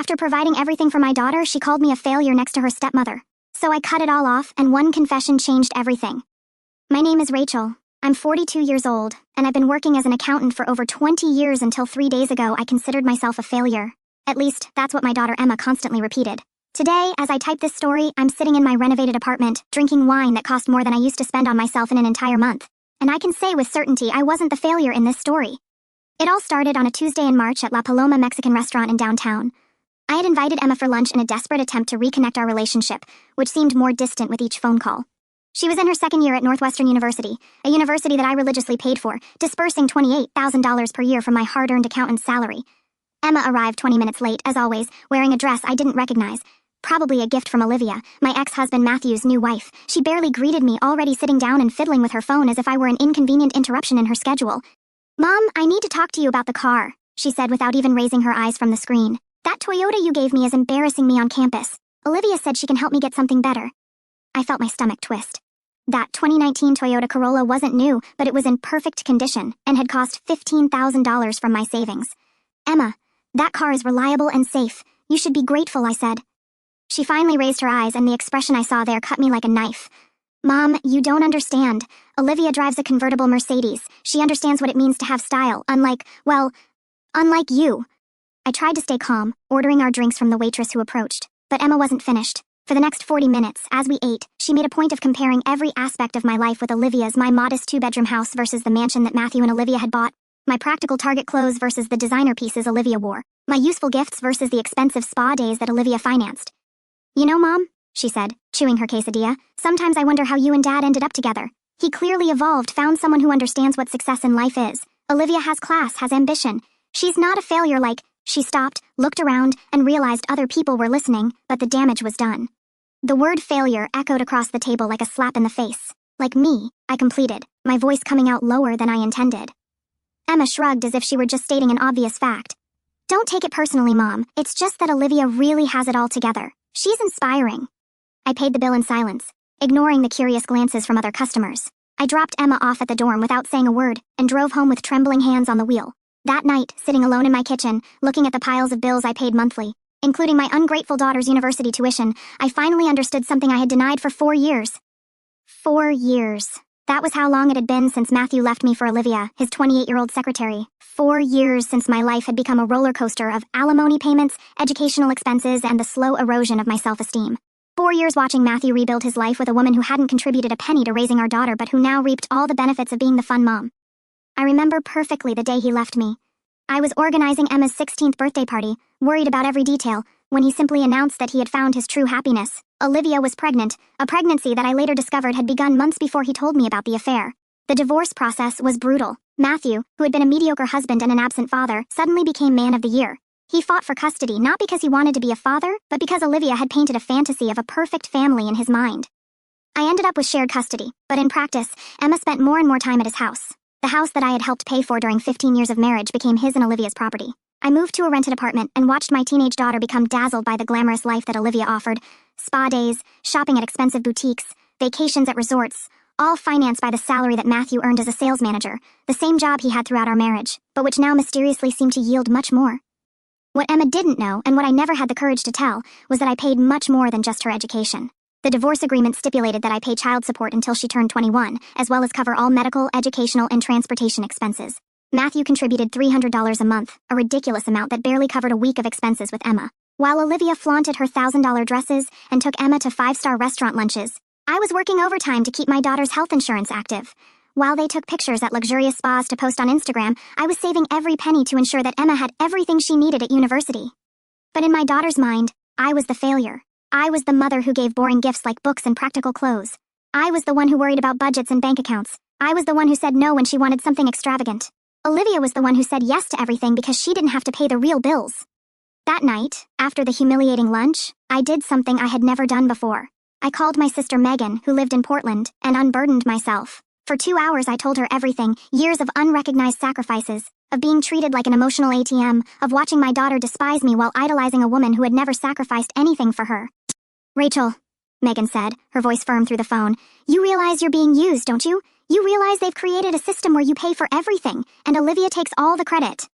After providing everything for my daughter, she called me a failure next to her stepmother. So I cut it all off, and one confession changed everything. My name is Rachel. I'm 42 years old, and I've been working as an accountant for over 20 years until 3 days ago I considered myself a failure. At least, that's what my daughter Emma constantly repeated. Today, as I type this story, I'm sitting in my renovated apartment, drinking wine that cost more than I used to spend on myself in an entire month. And I can say with certainty I wasn't the failure in this story. It all started on a Tuesday in March at La Paloma Mexican restaurant in downtown. I had invited Emma for lunch in a desperate attempt to reconnect our relationship, which seemed more distant with each phone call. She was in her second year at Northwestern University, a university that I religiously paid for, dispersing $28,000 per year from my hard-earned accountant's salary. Emma arrived 20 minutes late, as always, wearing a dress I didn't recognize. Probably a gift from Olivia, my ex-husband Matthew's new wife. She barely greeted me, already sitting down and fiddling with her phone as if I were an inconvenient interruption in her schedule. "Mom, I need to talk to you about the car," she said without even raising her eyes from the screen. "That Toyota you gave me is embarrassing me on campus. Olivia said she can help me get something better." I felt my stomach twist. That 2019 Toyota Corolla wasn't new, but it was in perfect condition and had cost $15,000 from my savings. "Emma, that car is reliable and safe. You should be grateful," I said. She finally raised her eyes, and the expression I saw there cut me like a knife. "Mom, you don't understand. Olivia drives a convertible Mercedes. She understands what it means to have style, unlike you." I tried to stay calm, ordering our drinks from the waitress who approached, but Emma wasn't finished. For the next 40 minutes, as we ate, she made a point of comparing every aspect of my life with Olivia's, my modest 2-bedroom house versus the mansion that Matthew and Olivia had bought, my practical Target clothes versus the designer pieces Olivia wore, my useful gifts versus the expensive spa days that Olivia financed. "You know, Mom," she said, chewing her quesadilla, "sometimes I wonder how you and Dad ended up together. He clearly evolved, found someone who understands what success in life is. Olivia has class, has ambition. She's not a failure like..." She stopped, looked around, and realized other people were listening, but the damage was done. The word failure echoed across the table like a slap in the face. "Like me," I completed, my voice coming out lower than I intended. Emma shrugged as if she were just stating an obvious fact. "Don't take it personally, Mom. It's just that Olivia really has it all together. She's inspiring." I paid the bill in silence, ignoring the curious glances from other customers. I dropped Emma off at the dorm without saying a word and drove home with trembling hands on the wheel. That night, sitting alone in my kitchen, looking at the piles of bills I paid monthly, including my ungrateful daughter's university tuition, I finally understood something I had denied for 4 years. 4 years. That was how long it had been since Matthew left me for Olivia, his 28-year-old secretary. 4 years since my life had become a roller coaster of alimony payments, educational expenses, and the slow erosion of my self-esteem. 4 years watching Matthew rebuild his life with a woman who hadn't contributed a penny to raising our daughter but who now reaped all the benefits of being the fun mom. I remember perfectly the day he left me. I was organizing Emma's 16th birthday party, worried about every detail, when he simply announced that he had found his true happiness. Olivia was pregnant, a pregnancy that I later discovered had begun months before he told me about the affair. The divorce process was brutal. Matthew, who had been a mediocre husband and an absent father, suddenly became man of the year. He fought for custody not because he wanted to be a father, but because Olivia had painted a fantasy of a perfect family in his mind. I ended up with shared custody, but in practice, Emma spent more and more time at his house. The house that I had helped pay for during 15 years of marriage became his and Olivia's property. I moved to a rented apartment and watched my teenage daughter become dazzled by the glamorous life that Olivia offered. Spa days, shopping at expensive boutiques, vacations at resorts, all financed by the salary that Matthew earned as a sales manager, the same job he had throughout our marriage, but which now mysteriously seemed to yield much more. What Emma didn't know, and what I never had the courage to tell, was that I paid much more than just her education. The divorce agreement stipulated that I pay child support until she turned 21, as well as cover all medical, educational, and transportation expenses. Matthew contributed $300 a month, a ridiculous amount that barely covered a week of expenses with Emma. While Olivia flaunted her $1,000 dresses and took Emma to 5-star restaurant lunches, I was working overtime to keep my daughter's health insurance active. While they took pictures at luxurious spas to post on Instagram, I was saving every penny to ensure that Emma had everything she needed at university. But in my daughter's mind, I was the failure. I was the mother who gave boring gifts like books and practical clothes. I was the one who worried about budgets and bank accounts. I was the one who said no when she wanted something extravagant. Olivia was the one who said yes to everything because she didn't have to pay the real bills. That night, after the humiliating lunch, I did something I had never done before. I called my sister Megan, who lived in Portland, and unburdened myself. For 2 hours I told her everything, years of unrecognized sacrifices, of being treated like an emotional ATM, of watching my daughter despise me while idolizing a woman who had never sacrificed anything for her. "Rachel," Megan said, her voice firm through the phone, "you realize you're being used, don't you? You realize they've created a system where you pay for everything, and Olivia takes all the credit."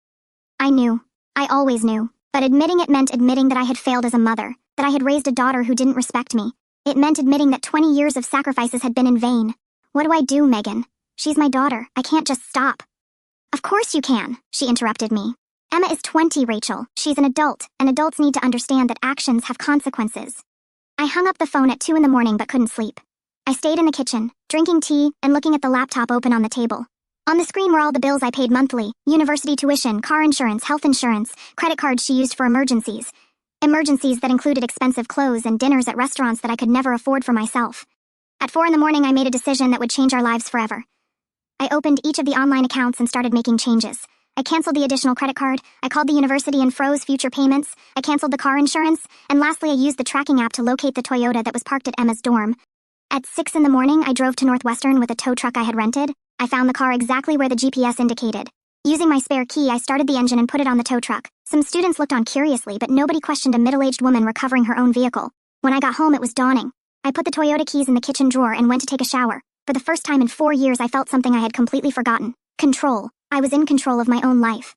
I knew. I always knew. But admitting it meant admitting that I had failed as a mother, that I had raised a daughter who didn't respect me. It meant admitting that 20 years of sacrifices had been in vain. What do I do, Megan? She's my daughter. I can't just stop. Of course you can, she interrupted me. Emma is 20, Rachel. She's an adult, and adults need to understand that actions have consequences. I hung up the phone at 2 in the morning but couldn't sleep. I stayed in the kitchen, drinking tea and looking at the laptop open on the table. On the screen were all the bills I paid monthly: university tuition, car insurance, health insurance, credit cards she used for emergencies. Emergencies that included expensive clothes and dinners at restaurants that I could never afford for myself. At 4 in the morning, I made a decision that would change our lives forever. I opened each of the online accounts and started making changes. I canceled the additional credit card, I called the university and froze future payments, I canceled the car insurance, and lastly I used the tracking app to locate the Toyota that was parked at Emma's dorm. At 6 in the morning, I drove to Northwestern with a tow truck I had rented. I found the car exactly where the GPS indicated. Using my spare key, I started the engine and put it on the tow truck. Some students looked on curiously, but nobody questioned a middle-aged woman recovering her own vehicle. When I got home, it was dawning. I put the Toyota keys in the kitchen drawer and went to take a shower. For the first time in 4 years, I felt something I had completely forgotten. Control. I was in control of my own life.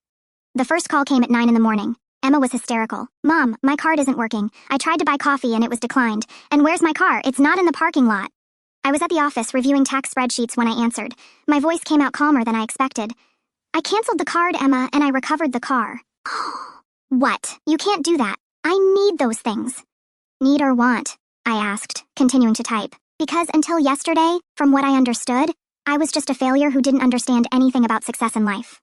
The first call came at 9 in the morning. Emma was hysterical. "Mom, my card isn't working. I tried to buy coffee and it was declined. And where's my car? It's not in the parking lot." I was at the office reviewing tax spreadsheets when I answered. My voice came out calmer than I expected. "I canceled the card, Emma, and I recovered the car." "What? You can't do that. I need those things." "Need or want?" I asked, continuing to type. Because until yesterday, from what I understood, I was just a failure who didn't understand anything about success in life.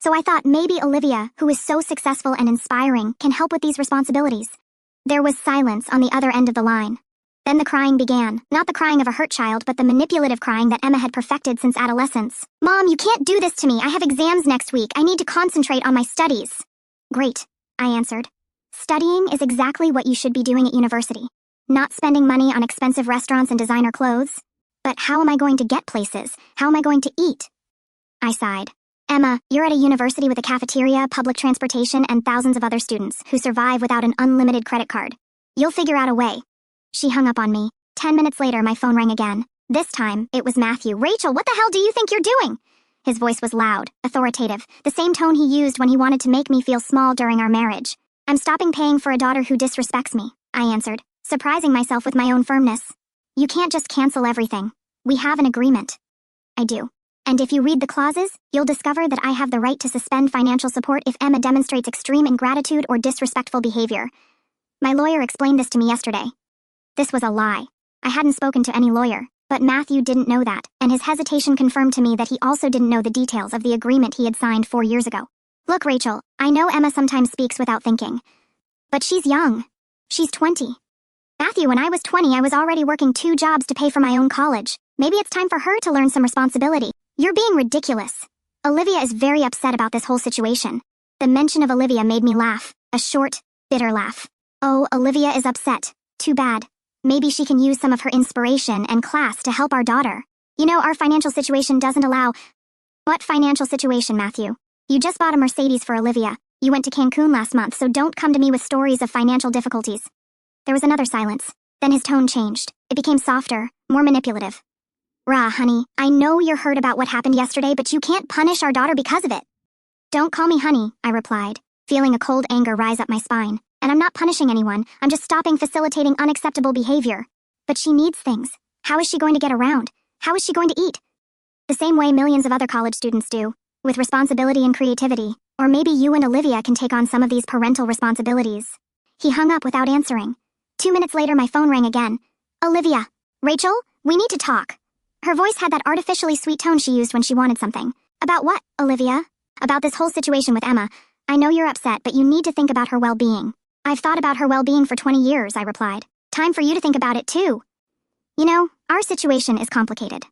So I thought maybe Olivia, who is so successful and inspiring, can help with these responsibilities. There was silence on the other end of the line. Then the crying began, not the crying of a hurt child, but the manipulative crying that Emma had perfected since adolescence. "Mom, you can't do this to me. I have exams next week. I need to concentrate on my studies." "Great," I answered. "Studying is exactly what you should be doing at university. Not spending money on expensive restaurants and designer clothes. But how am I going to get places? How am I going to eat?" I sighed. "Emma, you're at a university with a cafeteria, public transportation, and thousands of other students who survive without an unlimited credit card. You'll figure out a way." She hung up on me. 10 minutes later, my phone rang again. This time, it was Matthew. "Rachel, what the hell do you think you're doing?" His voice was loud, authoritative, the same tone he used when he wanted to make me feel small during our marriage. "I'm stopping paying for a daughter who disrespects me," I answered, surprising myself with my own firmness. "You can't just cancel everything. We have an agreement." "I do. And if you read the clauses, you'll discover that I have the right to suspend financial support if Emma demonstrates extreme ingratitude or disrespectful behavior. My lawyer explained this to me yesterday." This was a lie. I hadn't spoken to any lawyer, but Matthew didn't know that, and his hesitation confirmed to me that he also didn't know the details of the agreement he had signed 4 years ago. "Look, Rachel, I know Emma sometimes speaks without thinking. But she's young. She's 20. Matthew, when I was 20, I was already working 2 jobs to pay for my own college. Maybe it's time for her to learn some responsibility." "You're being ridiculous." Olivia is very upset about this whole situation. The mention of Olivia made me laugh, a short, bitter laugh. "Oh, Olivia is upset. Too bad. Maybe she can use some of her inspiration and class to help our daughter. You know, our financial situation doesn't allow—" "What financial situation, Matthew? You just bought a Mercedes for Olivia. You went to Cancun last month, so don't come to me with stories of financial difficulties." There was another silence. Then his tone changed. It became softer, more manipulative. "Rah, honey, I know you're hurt about what happened yesterday, but you can't punish our daughter because of it." "Don't call me honey," I replied, feeling a cold anger rise up my spine. "And I'm not punishing anyone. I'm just stopping facilitating unacceptable behavior. But she needs things. How is she going to get around? How is she going to eat?" "The same way millions of other college students do, with responsibility and creativity. Or maybe you and Olivia can take on some of these parental responsibilities." He hung up without answering. 2 minutes later, my phone rang again. "Olivia. Rachel, we need to talk." Her voice had that artificially sweet tone she used when she wanted something. "About what, Olivia?" "About this whole situation with Emma. I know you're upset, but you need to think about her well-being." "I've thought about her well-being for 20 years, I replied. "Time for you to think about it, too." "You know, our situation is complicated."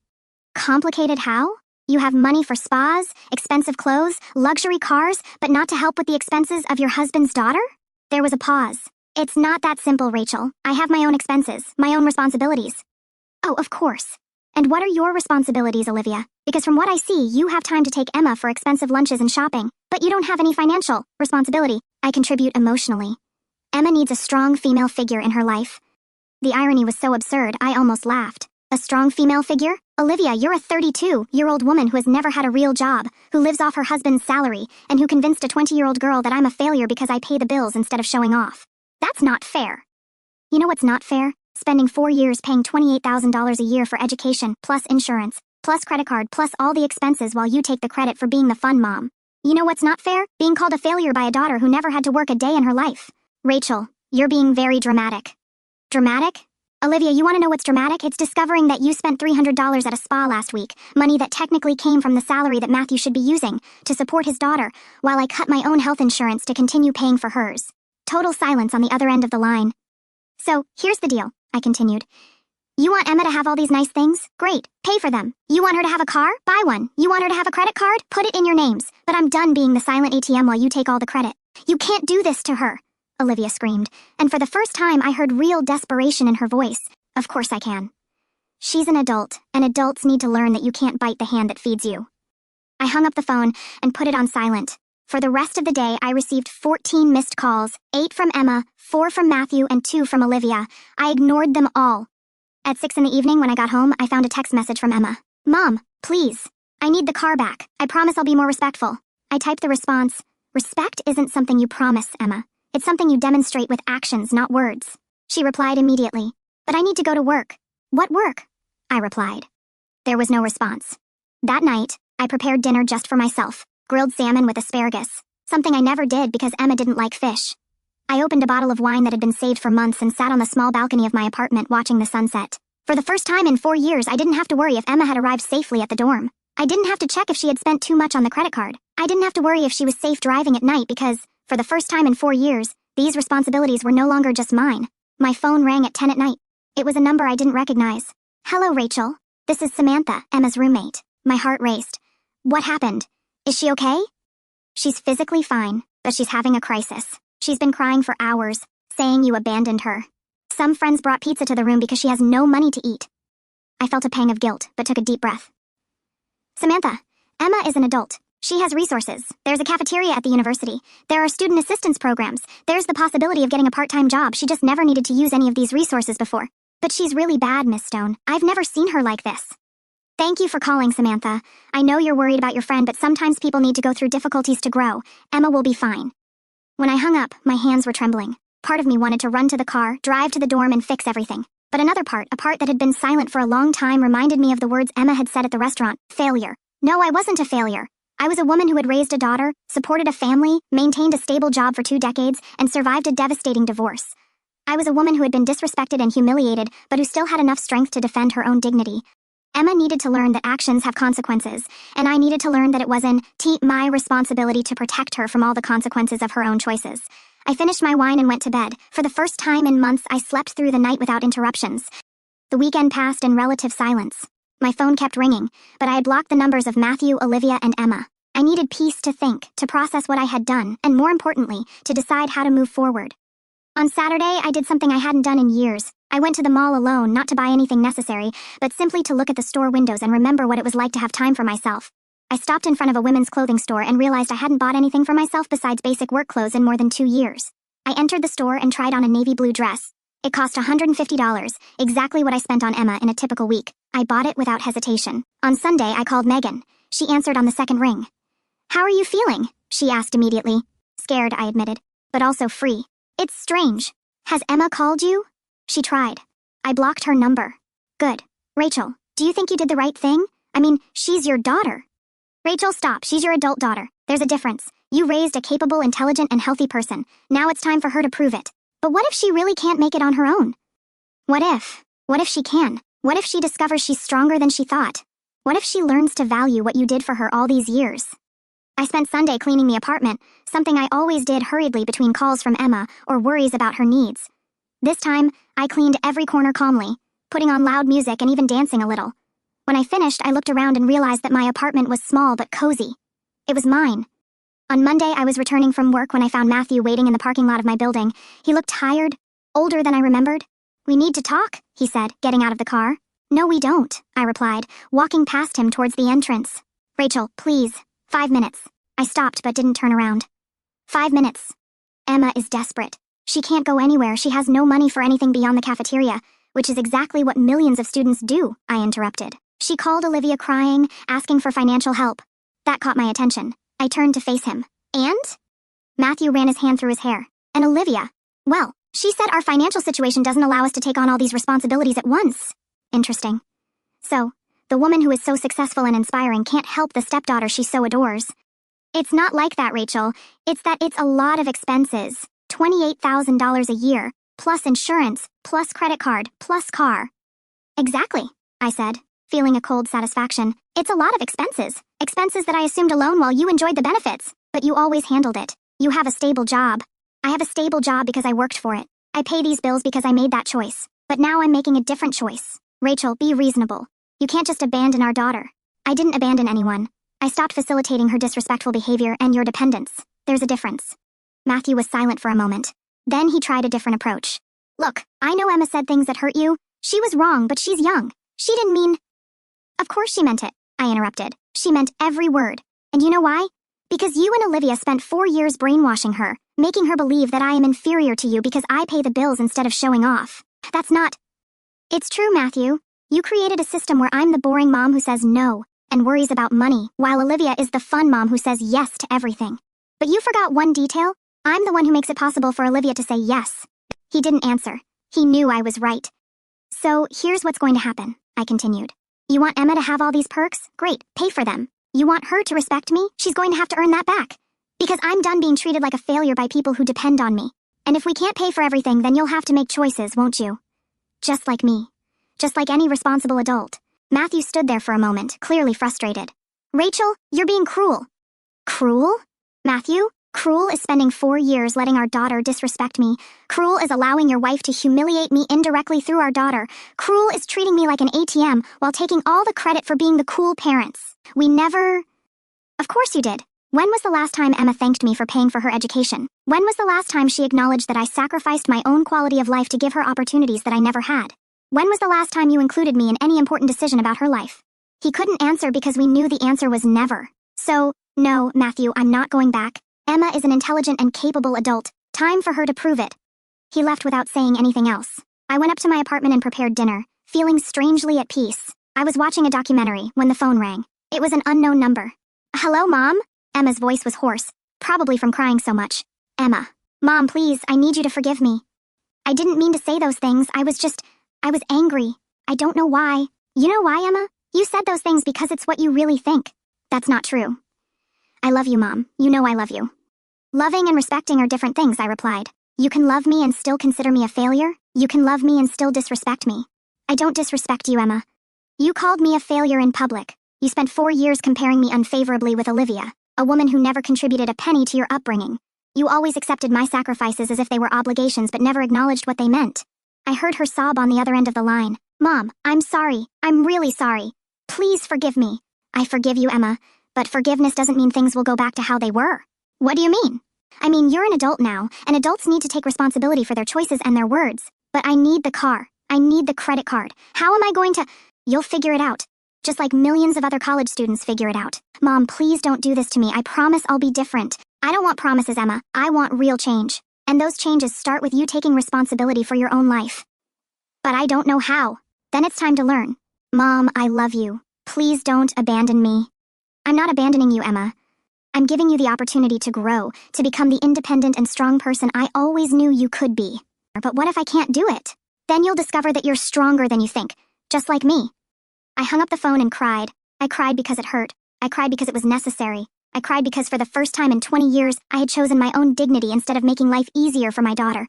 "Complicated how? You have money for spas, expensive clothes, luxury cars, but not to help with the expenses of your husband's daughter?" There was a pause. "It's not that simple, Rachel. I have my own expenses, my own responsibilities." "Oh, of course. And what are your responsibilities, Olivia? Because from what I see, you have time to take Emma for expensive lunches and shopping, but you don't have any financial responsibility." "I contribute emotionally. Emma needs a strong female figure in her life." The irony was so absurd, I almost laughed. A strong female figure? Olivia, you're a 32-year-old woman who has never had a real job, who lives off her husband's salary, and who convinced a 20-year-old girl that I'm a failure because I pay the bills instead of showing off. That's not fair. You know what's not fair? Spending 4 years paying $28,000 a year for education, plus insurance, plus credit card, plus all the expenses while you take the credit for being the fun mom. You know what's not fair? Being called a failure by a daughter who never had to work a day in her life. Rachel, you're being very dramatic. Dramatic? Olivia, you want to know what's dramatic? It's discovering that you spent $300 at a spa last week, money that technically came from the salary that Matthew should be using to support his daughter, while I cut my own health insurance to continue paying for hers. Total silence on the other end of the line. So, here's the deal, I continued. You want Emma to have all these nice things? Great, pay for them. You want her to have a car? Buy one. You want her to have a credit card? Put it in your names. But I'm done being the silent ATM while you take all the credit. You can't do this to her, Olivia screamed, and for the first time I heard real desperation in her voice. Of course I can. She's an adult, and adults need to learn that you can't bite the hand that feeds you. I hung up the phone and put it on silent. For the rest of the day, I received 14 missed calls, 8 from Emma, 4 from Matthew, and 2 from Olivia. I ignored them all. At 6 in the evening when I got home, I found a text message from Emma. Mom, please. I need the car back. I promise I'll be more respectful. I typed the response. Respect isn't something you promise, Emma. It's something you demonstrate with actions, not words. She replied immediately. But I need to go to work. What work? I replied. There was no response. That night, I prepared dinner just for myself. Grilled salmon with asparagus. Something I never did because Emma didn't like fish. I opened a bottle of wine that had been saved for months and sat on the small balcony of my apartment watching the sunset. For the first time in 4 years, I didn't have to worry if Emma had arrived safely at the dorm. I didn't have to check if she had spent too much on the credit card. I didn't have to worry if she was safe driving at night because, for the first time in 4 years, these responsibilities were no longer just mine. My phone rang at 10 at night. It was a number I didn't recognize. Hello, Rachel. This is Samantha, Emma's roommate. My heart raced. What happened? Is she okay? She's physically fine, but she's having a crisis. She's been crying for hours, saying you abandoned her. Some friends brought pizza to the room because she has no money to eat. I felt a pang of guilt, but took a deep breath. Samantha, Emma is an adult. She has resources. There's a cafeteria at the university. There are student assistance programs. There's the possibility of getting a part-time job. She just never needed to use any of these resources before. But she's really bad, Miss Stone. I've never seen her like this. Thank you for calling, Samantha. I know you're worried about your friend, but sometimes people need to go through difficulties to grow. Emma will be fine. When I hung up, my hands were trembling. Part of me wanted to run to the car, drive to the dorm, and fix everything. But another part, a part that had been silent for a long time, reminded me of the words Emma had said at the restaurant. Failure. No, I wasn't a failure. I was a woman who had raised a daughter, supported a family, maintained a stable job for 2 decades, and survived a devastating divorce. I was a woman who had been disrespected and humiliated, but who still had enough strength to defend her own dignity. Emma needed to learn that actions have consequences, and I needed to learn that it was my responsibility to protect her from all the consequences of her own choices. I finished my wine and went to bed. For the first time in months, I slept through the night without interruptions. The weekend passed in relative silence. My phone kept ringing, but I had blocked the numbers of Matthew, Olivia, and Emma. I needed peace to think, to process what I had done, and more importantly, to decide how to move forward. On Saturday, I did something I hadn't done in years. I went to the mall alone, not to buy anything necessary, but simply to look at the store windows and remember what it was like to have time for myself. I stopped in front of a women's clothing store and realized I hadn't bought anything for myself besides basic work clothes in more than 2 years. I entered the store and tried on a navy blue dress. It cost $150, exactly what I spent on Emma in a typical week. I bought it without hesitation. On Sunday, I called Megan. She answered on the second ring. How are you feeling? She asked immediately. Scared, I admitted, but also free. It's strange. Has Emma called you? She tried. I blocked her number. Good. Rachel, do you think you did the right thing? I mean, she's your daughter. Rachel, stop. She's your adult daughter. There's a difference. You raised a capable, intelligent, and healthy person. Now it's time for her to prove it. But what if she really can't make it on her own? What if? What if she can? What if she discovers she's stronger than she thought? What if she learns to value what you did for her all these years? I spent Sunday cleaning the apartment, something I always did hurriedly between calls from Emma or worries about her needs. This time, I cleaned every corner calmly, putting on loud music and even dancing a little. When I finished, I looked around and realized that my apartment was small but cozy. It was mine. On Monday, I was returning from work when I found Matthew waiting in the parking lot of my building. He looked tired, older than I remembered. We need to talk, he said, getting out of the car. No, we don't, I replied, walking past him towards the entrance. Rachel, please. 5 minutes. I stopped but didn't turn around. 5 minutes. Emma is desperate. She can't go anywhere. She has no money for anything beyond the cafeteria, which is exactly what millions of students do, I interrupted. She called Olivia crying, asking for financial help. That caught my attention. I turned to face him. And? Matthew ran his hand through his hair. And Olivia? Well, she said our financial situation doesn't allow us to take on all these responsibilities at once. Interesting. So, the woman who is so successful and inspiring can't help the stepdaughter she so adores. It's not like that, Rachel. It's that it's a lot of expenses. $28,000 a year, plus insurance, plus credit card, plus car. Exactly, I said, feeling a cold satisfaction. It's a lot of expenses. Expenses that I assumed alone while you enjoyed the benefits. But you always handled it. You have a stable job. I have a stable job because I worked for it. I pay these bills because I made that choice. But now I'm making a different choice. Rachel, be reasonable. You can't just abandon our daughter. I didn't abandon anyone. I stopped facilitating her disrespectful behavior and your dependence. There's a difference. Matthew was silent for a moment. Then he tried a different approach. Look, I know Emma said things that hurt you. She was wrong, but she's young. She didn't mean... Of course she meant it, I interrupted. She meant every word. And you know why? Because you and Olivia spent 4 years brainwashing her, making her believe that I am inferior to you because I pay the bills instead of showing off. That's not... It's true, Matthew. You created a system where I'm the boring mom who says no and worries about money, while Olivia is the fun mom who says yes to everything. But you forgot one detail. I'm the one who makes it possible for Olivia to say yes. He didn't answer. He knew I was right. So here's what's going to happen, I continued. You want Emma to have all these perks? Great, pay for them. You want her to respect me? She's going to have to earn that back. Because I'm done being treated like a failure by people who depend on me. And if we can't pay for everything, then you'll have to make choices, won't you? Just like me. Just like any responsible adult. Matthew stood there for a moment, clearly frustrated. Rachel, you're being cruel. Cruel? Matthew? Cruel is spending 4 years letting our daughter disrespect me. Cruel is allowing your wife to humiliate me indirectly through our daughter. Cruel is treating me like an ATM while taking all the credit for being the cool parents. We never... Of course you did. When was the last time Emma thanked me for paying for her education? When was the last time she acknowledged that I sacrificed my own quality of life to give her opportunities that I never had? When was the last time you included me in any important decision about her life? He couldn't answer because we knew the answer was never. So, no, Matthew, I'm not going back. Emma is an intelligent and capable adult. Time for her to prove it. He left without saying anything else. I went up to my apartment and prepared dinner, feeling strangely at peace. I was watching a documentary when the phone rang. It was an unknown number. Hello, Mom? Emma's voice was hoarse, probably from crying so much. Emma. Mom, please, I need you to forgive me. I didn't mean to say those things. I was angry. I don't know why. You know why, Emma? You said those things because it's what you really think. That's not true. I love you, Mom. You know I love you. Loving and respecting are different things, I replied. You can love me and still consider me a failure. You can love me and still disrespect me. I don't disrespect you, Emma. You called me a failure in public. You spent 4 years comparing me unfavorably with Olivia, a woman who never contributed a penny to your upbringing. You always accepted my sacrifices as if they were obligations but never acknowledged what they meant. I heard her sob on the other end of the line. Mom, I'm sorry. I'm really sorry. Please forgive me. I forgive you, Emma, but forgiveness doesn't mean things will go back to how they were. What do you mean? I mean, you're an adult now, and adults need to take responsibility for their choices and their words. But I need the car. I need the credit card. How am I going to... You'll figure it out. Just like millions of other college students figure it out. Mom, please don't do this to me. I promise I'll be different. I don't want promises, Emma. I want real change. And those changes start with you taking responsibility for your own life. But I don't know how. Then it's time to learn. Mom, I love you. Please don't abandon me. I'm not abandoning you, Emma. I'm giving you the opportunity to grow, to become the independent and strong person I always knew you could be. But what if I can't do it? Then you'll discover that you're stronger than you think, just like me. I hung up the phone and cried. I cried because it hurt. I cried because it was necessary. I cried because for the first time in 20 years, I had chosen my own dignity instead of making life easier for my daughter.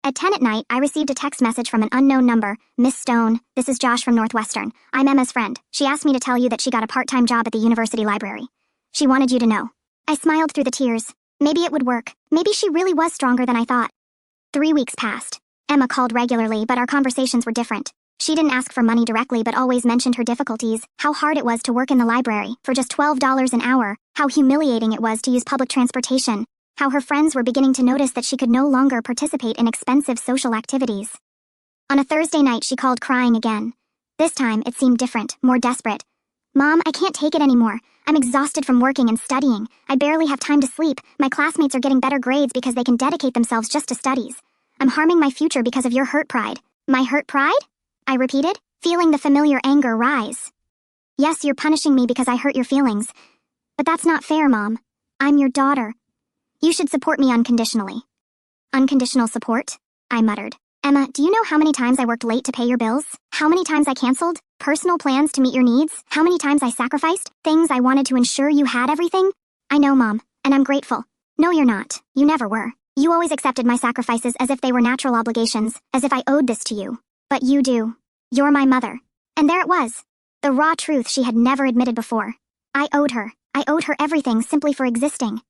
At 10 at night, I received a text message from an unknown number. Miss Stone, this is Josh from Northwestern. I'm Emma's friend. She asked me to tell you that she got a part-time job at the university library. She wanted you to know. I smiled through the tears. Maybe it would work. Maybe she really was stronger than I thought. 3 weeks passed. Emma called regularly, but our conversations were different. She didn't ask for money directly but always mentioned her difficulties, how hard it was to work in the library for just $12 an hour, how humiliating it was to use public transportation, how her friends were beginning to notice that she could no longer participate in expensive social activities. On a Thursday night, she called crying again. This time, it seemed different, more desperate. Mom, I can't take it anymore. I'm exhausted from working and studying. I barely have time to sleep. My classmates are getting better grades because they can dedicate themselves just to studies. I'm harming my future because of your hurt pride. My hurt pride? I repeated, feeling the familiar anger rise. Yes, you're punishing me because I hurt your feelings. But that's not fair, Mom. I'm your daughter. You should support me unconditionally. Unconditional support? I muttered. Emma, do you know how many times I worked late to pay your bills? How many times I canceled personal plans to meet your needs? How many times I sacrificed things I wanted to ensure you had everything? I know, Mom, and I'm grateful. No, you're not. You never were. You always accepted my sacrifices as if they were natural obligations, as if I owed this to you. But you do. You're my mother. And there it was. The raw truth she had never admitted before. I owed her. I owed her everything simply for existing.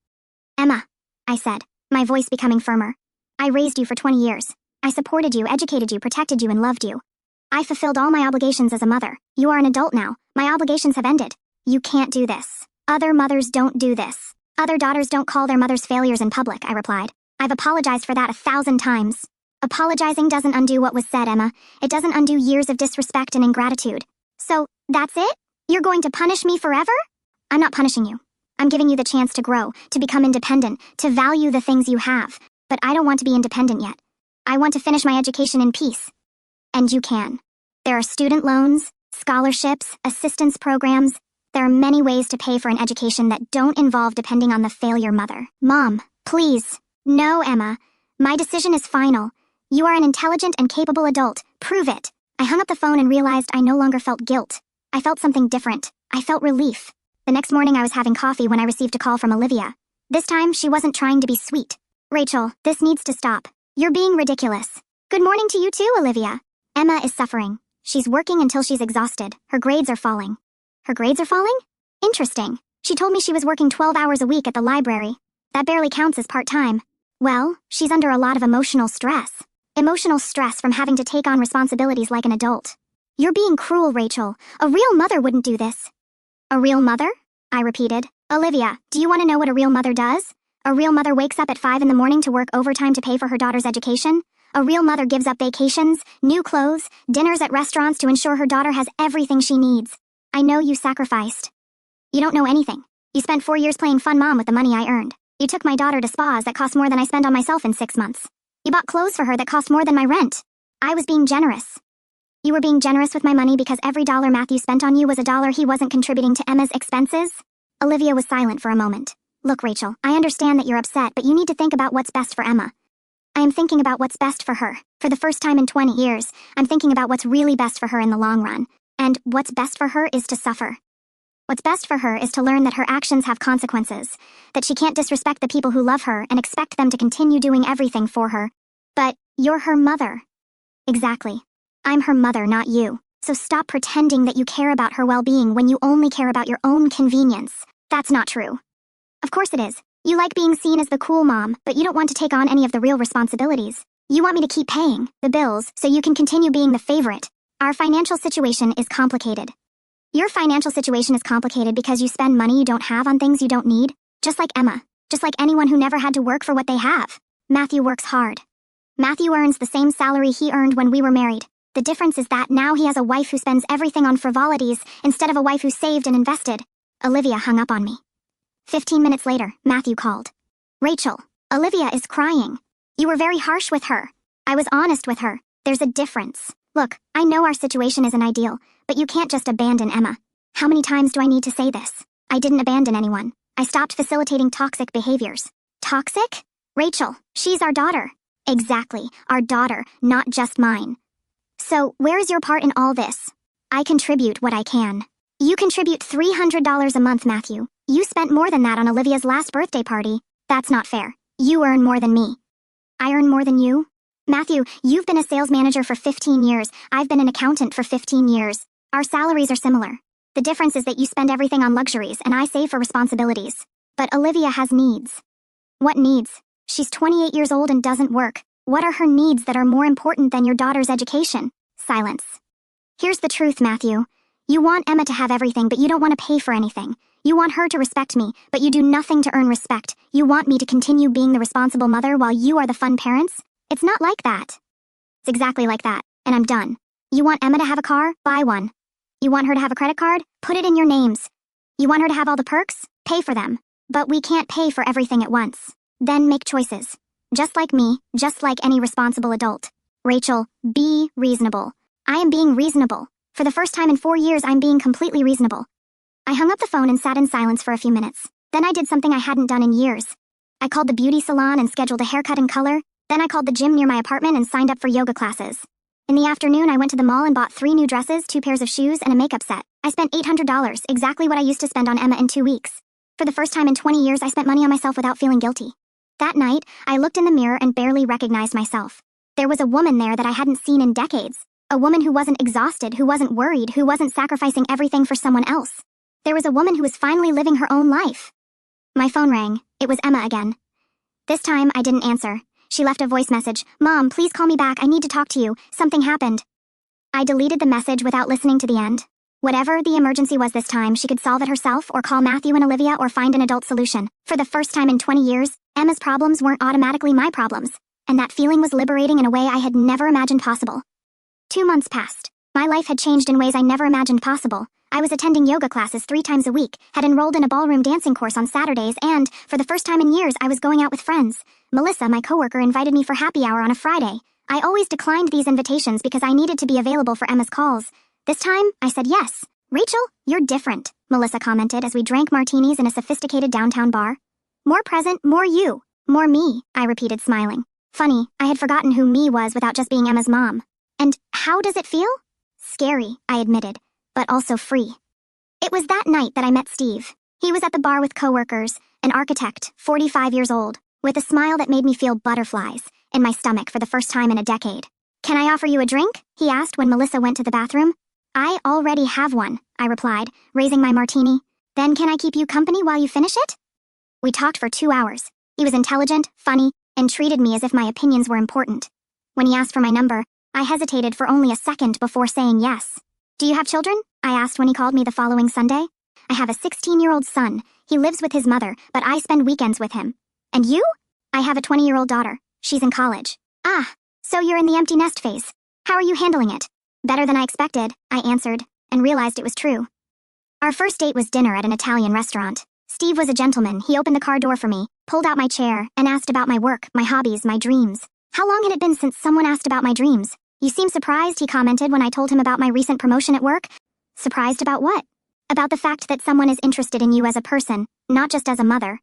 Emma, I said, my voice becoming firmer. I raised you for 20 years. I supported you, educated you, protected you, and loved you. I fulfilled all my obligations as a mother. You are an adult now. My obligations have ended. You can't do this. Other mothers don't do this. Other daughters don't call their mothers failures in public, I replied. I've apologized for that 1,000 times. Apologizing doesn't undo what was said, Emma. It doesn't undo years of disrespect and ingratitude. So, that's it? You're going to punish me forever? I'm not punishing you. I'm giving you the chance to grow, to become independent, to value the things you have. But I don't want to be independent yet. I want to finish my education in peace. And you can. There are student loans, scholarships, assistance programs. There are many ways to pay for an education that don't involve depending on the failure mother. Mom, please. No, Emma. My decision is final. You are an intelligent and capable adult. Prove it. I hung up the phone and realized I no longer felt guilt. I felt something different. I felt relief. The next morning I was having coffee when I received a call from Olivia. This time she wasn't trying to be sweet. Rachel, this needs to stop. You're being ridiculous. Good morning to you too, Olivia. Emma is suffering. She's working until she's exhausted. Her grades are falling. Her grades are falling? Interesting. She told me she was working 12 hours a week at the library. That barely counts as part-time. Well, she's under a lot of emotional stress. Emotional stress from having to take on responsibilities like an adult. You're being cruel, Rachel. A real mother wouldn't do this. A real mother? I repeated. Olivia, do you want to know what a real mother does? A real mother wakes up at 5 in the morning to work overtime to pay for her daughter's education. A real mother gives up vacations, new clothes, dinners at restaurants to ensure her daughter has everything she needs. I know you sacrificed. You don't know anything. You spent 4 years playing fun mom with the money I earned. You took my daughter to spas that cost more than I spend on myself in 6 months. You bought clothes for her that cost more than my rent. I was being generous. You were being generous with my money because every dollar Matthew spent on you was a dollar he wasn't contributing to Emma's expenses? Olivia was silent for a moment. Look, Rachel, I understand that you're upset, but you need to think about what's best for Emma. I am thinking about what's best for her. For the first time in 20 years, I'm thinking about what's really best for her in the long run. And what's best for her is to suffer. What's best for her is to learn that her actions have consequences, that she can't disrespect the people who love her and expect them to continue doing everything for her. But you're her mother. Exactly. I'm her mother, not you. So stop pretending that you care about her well-being when you only care about your own convenience. That's not true. Of course it is. You like being seen as the cool mom, but you don't want to take on any of the real responsibilities. You want me to keep paying the bills so you can continue being the favorite. Our financial situation is complicated. Your financial situation is complicated because you spend money you don't have on things you don't need, just like Emma, just like anyone who never had to work for what they have. Matthew works hard. Matthew earns the same salary he earned when we were married. The difference is that now he has a wife who spends everything on frivolities instead of a wife who saved and invested. Olivia hung up on me. 15 minutes later, Matthew called. Rachel, Olivia is crying. You were very harsh with her. I was honest with her. There's a difference. Look, I know our situation isn't ideal, but you can't just abandon Emma. How many times do I need to say this? I didn't abandon anyone. I stopped facilitating toxic behaviors. Toxic? Rachel, she's our daughter. Exactly, our daughter, not just mine. So, where is your part in all this? I contribute what I can. You contribute $300 a month, Matthew. You spent more than that on Olivia's last birthday party. That's not fair. You earn more than me. I earn more than you? Matthew, you've been a sales manager for 15 years. I've been an accountant for 15 years. Our salaries are similar. The difference is that you spend everything on luxuries and I save for responsibilities. But Olivia has needs. What needs? She's 28 years old and doesn't work. What are her needs that are more important than your daughter's education? Silence. Here's the truth, Matthew. You want Emma to have everything, but you don't want to pay for anything. You want her to respect me, but you do nothing to earn respect. You want me to continue being the responsible mother while you are the fun parents? It's not like that. It's exactly like that, and I'm done. You want Emma to have a car? Buy one. You want her to have a credit card? Put it in your names. You want her to have all the perks? Pay for them. But we can't pay for everything at once. Then make choices. Just like me, just like any responsible adult. Rachel, be reasonable. I am being reasonable. For the first time in 4 years, I'm being completely reasonable. I hung up the phone and sat in silence for a few minutes. Then I did something I hadn't done in years. I called the beauty salon and scheduled a haircut and color. Then I called the gym near my apartment and signed up for yoga classes. In the afternoon, I went to the mall and bought 3 new dresses, 2 pairs of shoes, and a makeup set. I spent $800, exactly what I used to spend on Emma in 2 weeks. For the first time in 20 years, I spent money on myself without feeling guilty. That night, I looked in the mirror and barely recognized myself. There was a woman there that I hadn't seen in decades. A woman who wasn't exhausted, who wasn't worried, who wasn't sacrificing everything for someone else. There was a woman who was finally living her own life. My phone rang. It was Emma again. This time, I didn't answer. She left a voice message. "Mom, please call me back. I need to talk to you. Something happened." I deleted the message without listening to the end. Whatever the emergency was this time, she could solve it herself or call Matthew and Olivia or find an adult solution. For the first time in 20 years, Emma's problems weren't automatically my problems, and that feeling was liberating in a way I had never imagined possible. 2 months passed. My life had changed in ways I never imagined possible. I was attending yoga classes 3 times a week, had enrolled in a ballroom dancing course on Saturdays, and, for the first time in years, I was going out with friends. Melissa, my coworker, invited me for happy hour on a Friday. I always declined these invitations because I needed to be available for Emma's calls. This time, I said yes. "Rachel, you're different," Melissa commented as we drank martinis in a sophisticated downtown bar. "More present, more you. More me," I repeated, smiling. Funny, I had forgotten who me was without just being Emma's mom. "And how does it feel?" "Scary," I admitted, but also free. It was that night that I met Steve. He was at the bar with coworkers, an architect, 45 years old, with a smile that made me feel butterflies in my stomach for the first time in a decade. "Can I offer you a drink?" he asked when Melissa went to the bathroom. "I already have one," I replied, raising my martini. "Then can I keep you company while you finish it?" We talked for 2 hours. He was intelligent, funny, and treated me as if my opinions were important. When he asked for my number, I hesitated for only a second before saying yes. "Do you have children?" I asked when he called me the following Sunday. "I have a 16-year-old son. He lives with his mother, but I spend weekends with him." "And you?" "I have a 20-year-old daughter. She's in college." "Ah, so you're in the empty nest phase. How are you handling it?" "Better than I expected," I answered, and realized it was true. Our first date was dinner at an Italian restaurant. Steve was a gentleman. He opened the car door for me, pulled out my chair, and asked about my work, my hobbies, my dreams. How long had it been since someone asked about my dreams? "You seem surprised," he commented when I told him about my recent promotion at work. Surprised about what? About the fact that someone is interested in you as a person, not just as a mother.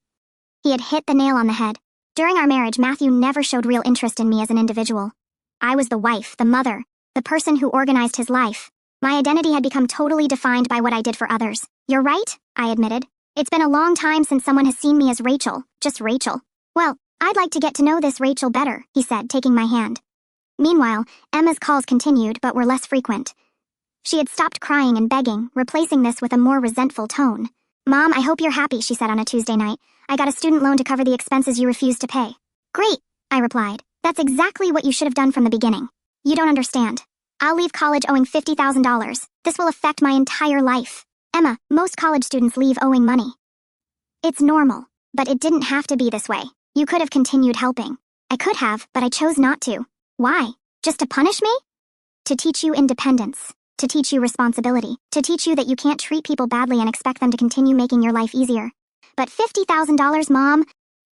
He had hit the nail on the head. During our marriage, Matthew never showed real interest in me as an individual. I was the wife, the mother, the person who organized his life. My identity had become totally defined by what I did for others. "You're right," I admitted. "It's been a long time since someone has seen me as Rachel, just Rachel." "Well, I'd like to get to know this Rachel better," he said, taking my hand. Meanwhile, Emma's calls continued but were less frequent. She had stopped crying and begging, replacing this with a more resentful tone. "Mom, I hope you're happy," she said on a Tuesday night. "I got a student loan to cover the expenses you refused to pay." "Great," I replied. "That's exactly what you should have done from the beginning. You don't understand. I'll leave college owing $50,000. This will affect my entire life. Emma, most college students leave owing money. It's normal, but it didn't have to be this way. You could have continued helping." "I could have, but I chose not to." "Why? Just to punish me?" "To teach you independence. To teach you responsibility. To teach you that you can't treat people badly and expect them to continue making your life easier." "But $50,000, Mom?"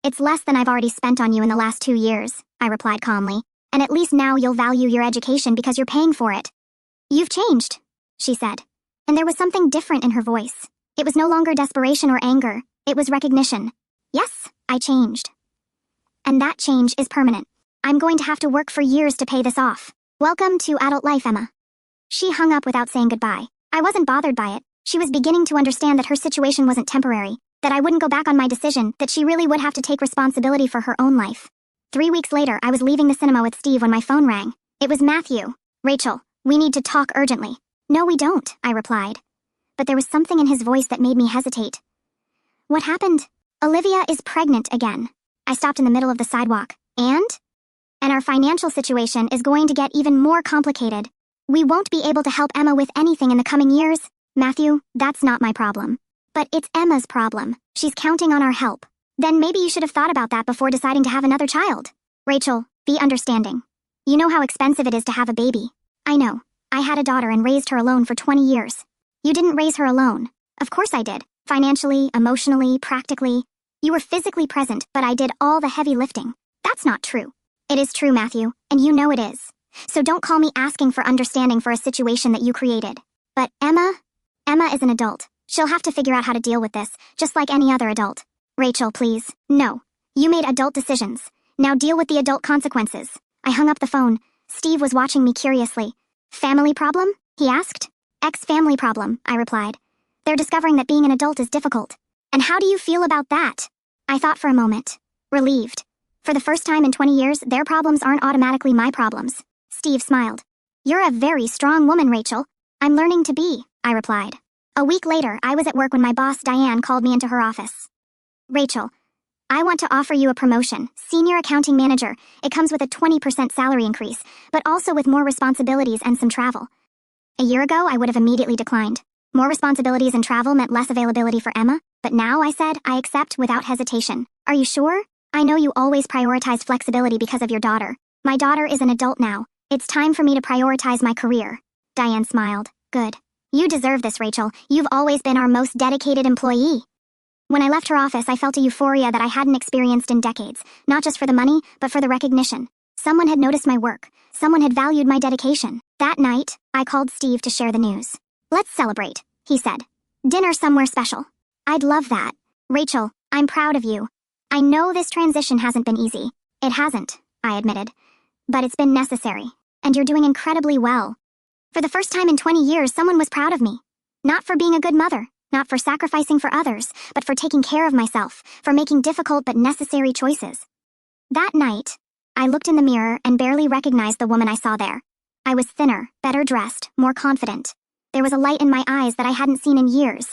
"It's less than I've already spent on you in the last 2 years," I replied calmly. "And at least now you'll value your education because you're paying for it." "You've changed," she said. And there was something different in her voice. It was no longer desperation or anger. It was recognition. "Yes, I changed. And that change is permanent. I'm going to have to work for years to pay this off. Welcome to adult life, Emma." She hung up without saying goodbye. I wasn't bothered by it. She was beginning to understand that her situation wasn't temporary, that I wouldn't go back on my decision, that she really would have to take responsibility for her own life. 3 weeks later, I was leaving the cinema with Steve when my phone rang. It was Matthew. "Rachel, we need to talk urgently." "No, we don't," I replied. But there was something in his voice that made me hesitate. "What happened?" "Olivia is pregnant again." I stopped in the middle of the sidewalk. "And?" "And our financial situation is going to get even more complicated. We won't be able to help Emma with anything in the coming years." "Matthew, that's not my problem." "But it's Emma's problem. She's counting on our help." "Then maybe you should have thought about that before deciding to have another child." "Rachel, be understanding. You know how expensive it is to have a baby." "I know. I had a daughter and raised her alone for 20 years. You didn't raise her alone." "Of course I did. Financially, emotionally, practically. You were physically present, but I did all the heavy lifting." "That's not true." "It is true, Matthew, and you know it is. So don't call me asking for understanding for a situation that you created. But Emma is an adult. She'll have to figure out how to deal with this, just like any other adult. Rachel, please. No. You made adult decisions. Now deal with the adult consequences. I hung up the phone. Steve was watching me curiously. Family problem? He asked. Ex-family problem, I replied. They're discovering that being an adult is difficult. And how do you feel about that? I thought for a moment. Relieved. For the first time in 20 years, their problems aren't automatically my problems. Steve smiled. You're a very strong woman, Rachel. I'm learning to be, I replied. A week later, I was at work when my boss, Diane, called me into her office. Rachel, I want to offer you a promotion, senior accounting manager. It comes with a 20% salary increase, but also with more responsibilities and some travel. A year ago, I would have immediately declined. More responsibilities and travel meant less availability for Emma, but now I said I accept without hesitation. Are you sure? I know you always prioritized flexibility because of your daughter. My daughter is an adult now. It's time for me to prioritize my career. Diane smiled. Good. You deserve this, Rachel. You've always been our most dedicated employee. When I left her office, I felt a euphoria that I hadn't experienced in decades, not just for the money, but for the recognition. Someone had noticed my work. Someone had valued my dedication. That night, I called Steve to share the news. Let's celebrate, he said. Dinner somewhere special. I'd love that. Rachel, I'm proud of you. I know this transition hasn't been easy. It hasn't, I admitted. But it's been necessary. And you're doing incredibly well. For the first time in 20 years, someone was proud of me. Not for being a good mother, not for sacrificing for others, but for taking care of myself, for making difficult but necessary choices. That night, I looked in the mirror and barely recognized the woman I saw there. I was thinner, better dressed, more confident. There was a light in my eyes that I hadn't seen in years.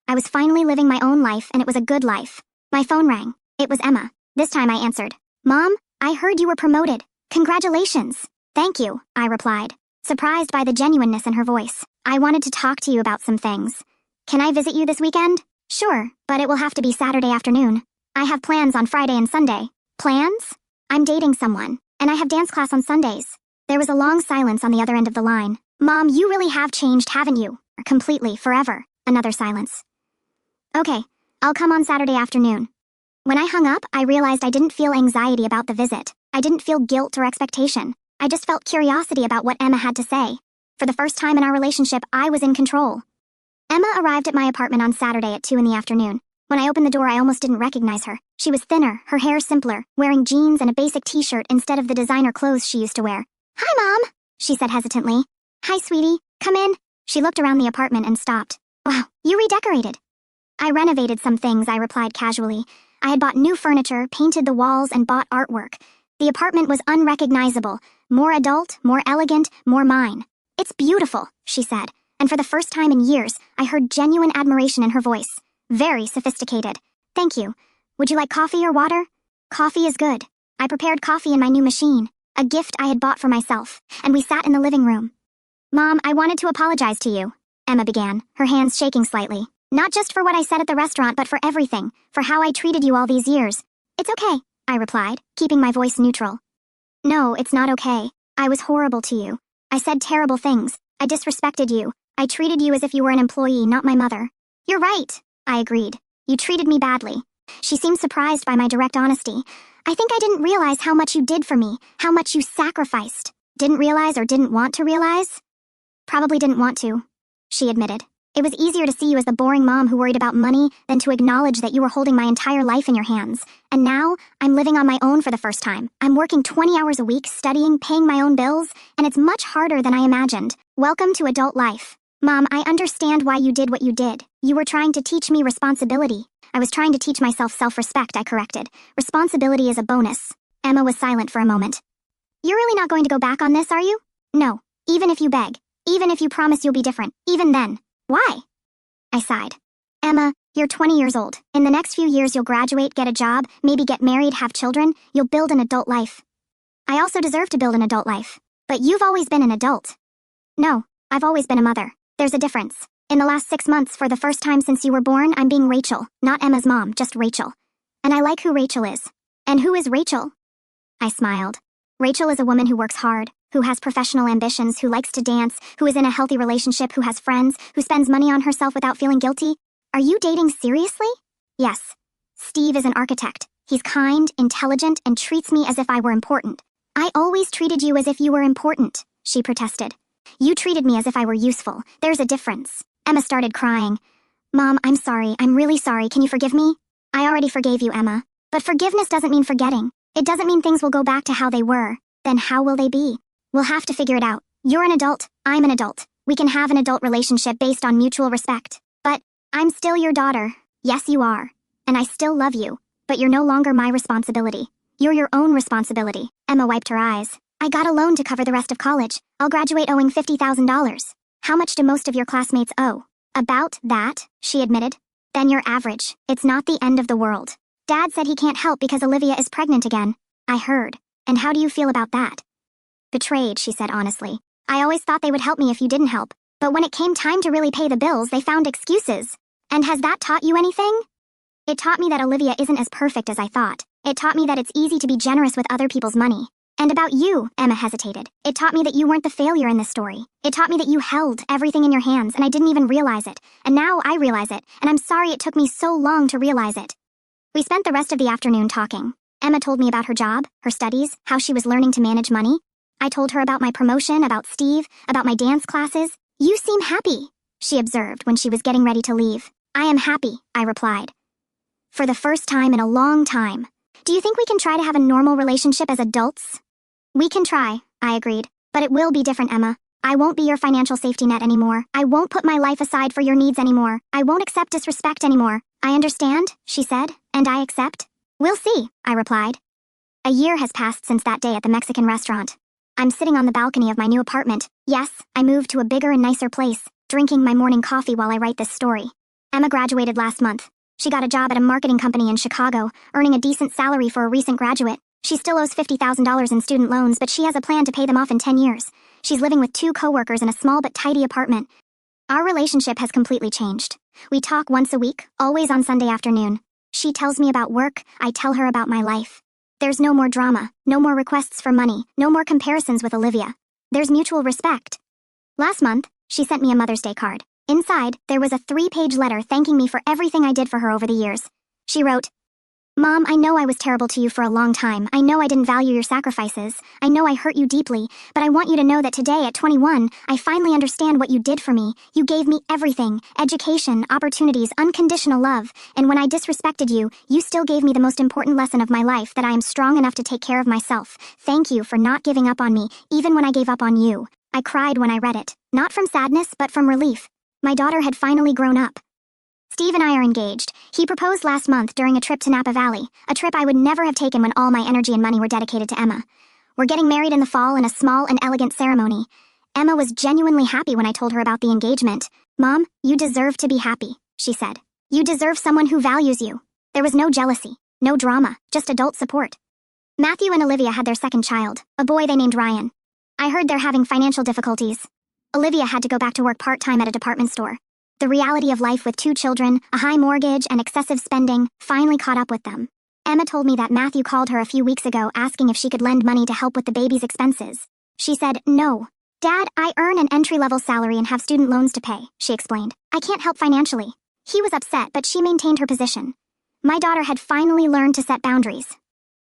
I was finally living my own life, and it was a good life. My phone rang. It was Emma. This time I answered. Mom, I heard you were promoted. Congratulations. Thank you, I replied, surprised by the genuineness in her voice. I wanted to talk to you about some things. Can I visit you this weekend? Sure, but it will have to be Saturday afternoon. I have plans on Friday and Sunday. Plans? I'm dating someone, and I have dance class on Sundays. There was a long silence on the other end of the line. Mom, you really have changed, haven't you? Completely, forever. Another silence. Okay, I'll come on Saturday afternoon. When I hung up, I realized I didn't feel anxiety about the visit. I didn't feel guilt or expectation. I just felt curiosity about what Emma had to say. For the first time in our relationship, I was in control. Emma arrived at my apartment on Saturday at 2 in the afternoon. When I opened the door, I almost didn't recognize her. She was thinner, her hair simpler, wearing jeans and a basic t-shirt instead of the designer clothes she used to wear. Hi, Mom, she said hesitantly. Hi, sweetie. Come in. She looked around the apartment and stopped. Wow, you redecorated. I renovated some things, I replied casually. I had bought new furniture, painted the walls, and bought artwork. The apartment was unrecognizable. More adult, more elegant, more mine. It's beautiful, she said, and for the first time in years, I heard genuine admiration in her voice. Very sophisticated. Thank you. Would you like coffee or water? Coffee is good. I prepared coffee in my new machine, a gift I had bought for myself, and we sat in the living room. Mom, I wanted to apologize to you, Emma began, her hands shaking slightly. Not just for what I said at the restaurant, but for everything, for how I treated you all these years. It's okay, I replied, keeping my voice neutral. No, it's not okay. I was horrible to you. I said terrible things. I disrespected you. I treated you as if you were an employee, not my mother. You're right, I agreed. You treated me badly. She seemed surprised by my direct honesty. I think I didn't realize how much you did for me, how much you sacrificed. Didn't realize or didn't want to realize? Probably didn't want to, she admitted. It was easier to see you as the boring mom who worried about money than to acknowledge that you were holding my entire life in your hands. And now, I'm living on my own for the first time. I'm working 20 hours a week, studying, paying my own bills, and it's much harder than I imagined. Welcome to adult life. Mom, I understand why you did what you did. You were trying to teach me responsibility. I was trying to teach myself self-respect, I corrected. Responsibility is a bonus. Emma was silent for a moment. You're really not going to go back on this, are you? No. Even if you beg. Even if you promise you'll be different. Even then. Why? I sighed. Emma, you're 20 years old. In the next few years you'll graduate, get a job, maybe get married, have children. You'll build an adult life. I also deserve to build an adult life. But you've always been an adult. No, I've always been a mother. There's a difference. In the last 6 months, for the first time since you were born, I'm being Rachel. Not Emma's mom, just Rachel. And I like who Rachel is. And who is Rachel? I smiled. Rachel is a woman who works hard, who has professional ambitions, who likes to dance, who is in a healthy relationship, who has friends, who spends money on herself without feeling guilty. Are you dating seriously? Yes. Steve is an architect. He's kind, intelligent, and treats me as if I were important. I always treated you as if you were important, she protested. You treated me as if I were useful. There's a difference. Emma started crying. Mom, I'm sorry. I'm really sorry. Can you forgive me? I already forgave you, Emma. But forgiveness doesn't mean forgetting. It doesn't mean things will go back to how they were. Then how will they be? We'll have to figure it out. You're an adult. I'm an adult. We can have an adult relationship based on mutual respect. But I'm still your daughter. Yes, you are. And I still love you. But you're no longer my responsibility. You're your own responsibility. Emma wiped her eyes. I got a loan to cover the rest of college. I'll graduate owing $50,000. How much do most of your classmates owe? About that, she admitted. Then you're average. It's not the end of the world. Dad said he can't help because Olivia is pregnant again. I heard. And how do you feel about that? Betrayed, she said honestly. I always thought they would help me if you didn't help. But when it came time to really pay the bills, they found excuses. And has that taught you anything? It taught me that Olivia isn't as perfect as I thought. It taught me that it's easy to be generous with other people's money. And about you, Emma hesitated. It taught me that you weren't the failure in this story. It taught me that you held everything in your hands, and I didn't even realize it. And now I realize it, and I'm sorry it took me so long to realize it. We spent the rest of the afternoon talking. Emma told me about her job, her studies, how she was learning to manage money. I told her about my promotion, about Steve, about my dance classes. You seem happy, she observed when she was getting ready to leave. I am happy, I replied. For the first time in a long time. Do you think we can try to have a normal relationship as adults? We can try, I agreed. But it will be different, Emma. I won't be your financial safety net anymore. I won't put my life aside for your needs anymore. I won't accept disrespect anymore. I understand, she said, and I accept. We'll see, I replied. A year has passed since that day at the Mexican restaurant. I'm sitting on the balcony of my new apartment. Yes, I moved to a bigger and nicer place, drinking my morning coffee while I write this story. Emma graduated last month. She got a job at a marketing company in Chicago, earning a decent salary for a recent graduate. She still owes $50,000 in student loans, but she has a plan to pay them off in 10 years. She's living with 2 coworkers in a small but tidy apartment. Our relationship has completely changed. We talk once a week, always on Sunday afternoon. She tells me about work, I tell her about my life. There's no more drama, no more requests for money, no more comparisons with Olivia. There's mutual respect. Last month, she sent me a Mother's Day card. Inside, there was a 3-page letter thanking me for everything I did for her over the years. She wrote, Mom, I know I was terrible to you for a long time. I know I didn't value your sacrifices. I know I hurt you deeply, but I want you to know that today at 21, I finally understand what you did for me. You gave me everything, education, opportunities, unconditional love, and when I disrespected you, you still gave me the most important lesson of my life, that I am strong enough to take care of myself. Thank you for not giving up on me, even when I gave up on you. I cried when I read it, not from sadness, but from relief. My daughter had finally grown up. Steve and I are engaged. He proposed last month during a trip to Napa Valley, a trip I would never have taken when all my energy and money were dedicated to Emma. We're getting married in the fall in a small and elegant ceremony. Emma was genuinely happy when I told her about the engagement. Mom, you deserve to be happy, she said. You deserve someone who values you. There was no jealousy, no drama, just adult support. Matthew and Olivia had their second child, a boy they named Ryan. I heard they're having financial difficulties. Olivia had to go back to work part-time at a department store. The reality of life with 2 children, a high mortgage, and excessive spending finally caught up with them. Emma told me that Matthew called her a few weeks ago asking if she could lend money to help with the baby's expenses. She said, No. Dad, I earn an entry-level salary and have student loans to pay, she explained. I can't help financially. He was upset, but she maintained her position. My daughter had finally learned to set boundaries.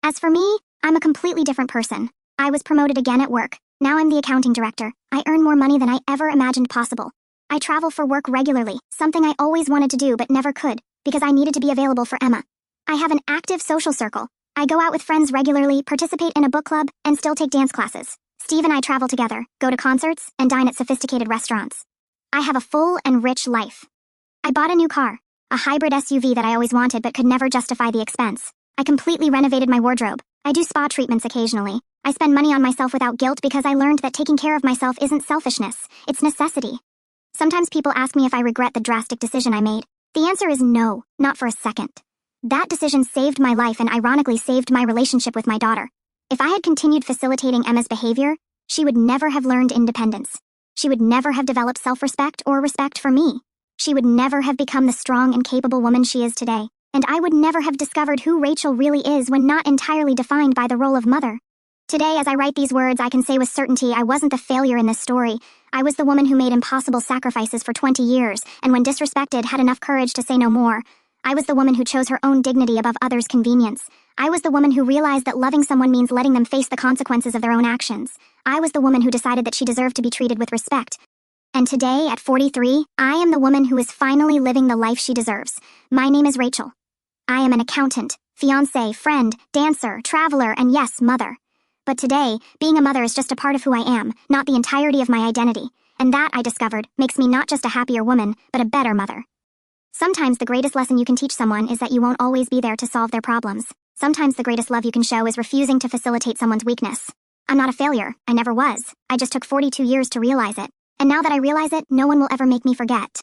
As for me, I'm a completely different person. I was promoted again at work. Now I'm the accounting director. I earn more money than I ever imagined possible. I travel for work regularly, something I always wanted to do but never could, because I needed to be available for Emma. I have an active social circle. I go out with friends regularly, participate in a book club, and still take dance classes. Steve and I travel together, go to concerts, and dine at sophisticated restaurants. I have a full and rich life. I bought a new car, a hybrid SUV that I always wanted but could never justify the expense. I completely renovated my wardrobe. I do spa treatments occasionally. I spend money on myself without guilt because I learned that taking care of myself isn't selfishness, it's necessity. Sometimes people ask me if I regret the drastic decision I made. The answer is no, not for a second. That decision saved my life and ironically saved my relationship with my daughter. If I had continued facilitating Emma's behavior, she would never have learned independence. She would never have developed self-respect or respect for me. She would never have become the strong and capable woman she is today. And I would never have discovered who Rachel really is when not entirely defined by the role of mother. Today, as I write these words, I can say with certainty I wasn't the failure in this story. I was the woman who made impossible sacrifices for 20 years, and when disrespected, had enough courage to say no more. I was the woman who chose her own dignity above others' convenience. I was the woman who realized that loving someone means letting them face the consequences of their own actions. I was the woman who decided that she deserved to be treated with respect. And today, at 43, I am the woman who is finally living the life she deserves. My name is Rachel. I am an accountant, fiancé, friend, dancer, traveler, and yes, mother. But today, being a mother is just a part of who I am, not the entirety of my identity. And that, I discovered, makes me not just a happier woman, but a better mother. Sometimes the greatest lesson you can teach someone is that you won't always be there to solve their problems. Sometimes the greatest love you can show is refusing to facilitate someone's weakness. I'm not a failure. I never was. I just took 42 years to realize it. And now that I realize it, no one will ever make me forget.